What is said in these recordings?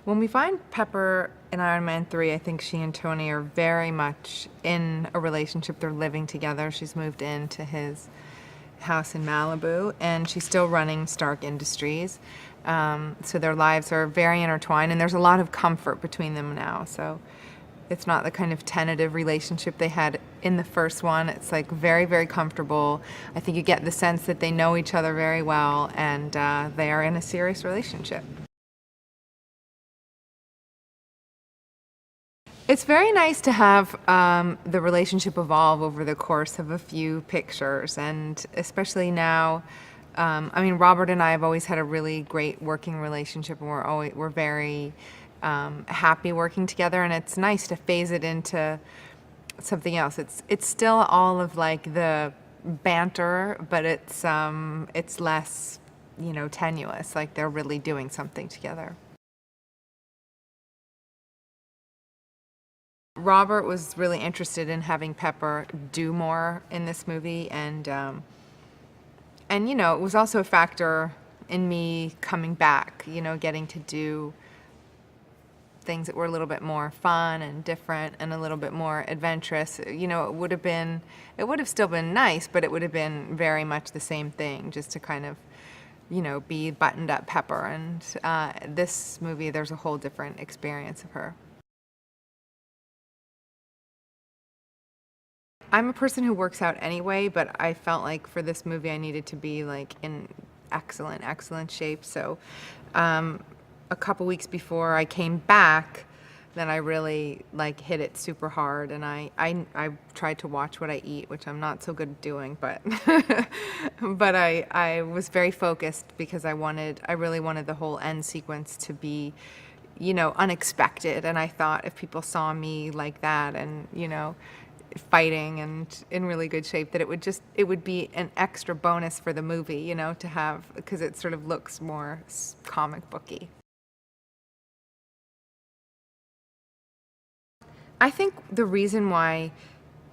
When we find Pepper in Iron Man 3, I think she and Tony are very much in a relationship. They're living together. She's moved into his house in Malibu, and she's still running Stark Industries. So their lives are very intertwined, and there's a lot of comfort between them now. So it's not the kind of tentative relationship they had in the first one. It's like very, very comfortable. I think you get the sense that they know each other very well, and they are in a serious relationship. It's very nice to have the relationship evolve over the course of a few pictures, and especially now. I mean, Robert and I have always had a really great working relationship, and we're very happy working together. And it's nice to phase it into something else. It's still all of like the banter, but it's less, tenuous. Like they're really doing something together. Robert was really interested in having Pepper do more in this movie, and it was also a factor in me coming back, getting to do things that were a little bit more fun and different and a little bit more adventurous. It would have still been nice, but it would have been very much the same thing, just to kind of, be buttoned up Pepper. And this movie, there's a whole different experience of her. I'm a person who works out anyway, but I felt like for this movie I needed to be like in excellent, excellent shape. So a couple weeks before I came back, then I really like hit it super hard, and I tried to watch what I eat, which I'm not so good at doing, but but I was very focused because I really wanted the whole end sequence to be, unexpected. And I thought if people saw me like that and, fighting and in really good shape, that it would be an extra bonus for the movie, to have, because it sort of looks more comic booky. I think the reason why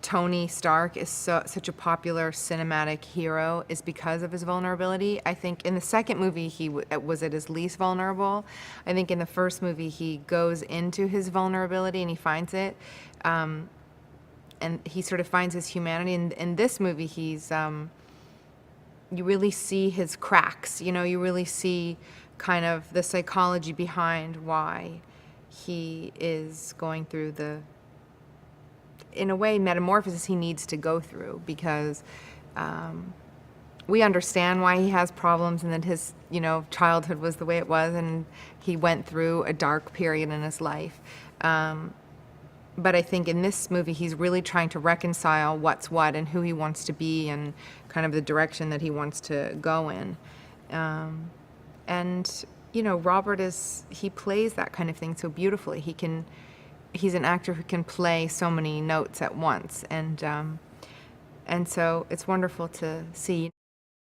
Tony Stark is such a popular cinematic hero is because of his vulnerability. I think in the second movie he was at his least vulnerable. I think in the first movie he goes into his vulnerability and he finds it. And he sort of finds his humanity. In this movie, you really see his cracks. You really see kind of the psychology behind why he is going through in a way, metamorphosis he needs to go through, because we understand why he has problems and that his, childhood was the way it was, and he went through a dark period in his life. But I think in this movie, he's really trying to reconcile what's what and who he wants to be and kind of the direction that he wants to go in. And, Robert he plays that kind of thing so beautifully. He's an actor who can play so many notes at once. And so it's wonderful to see.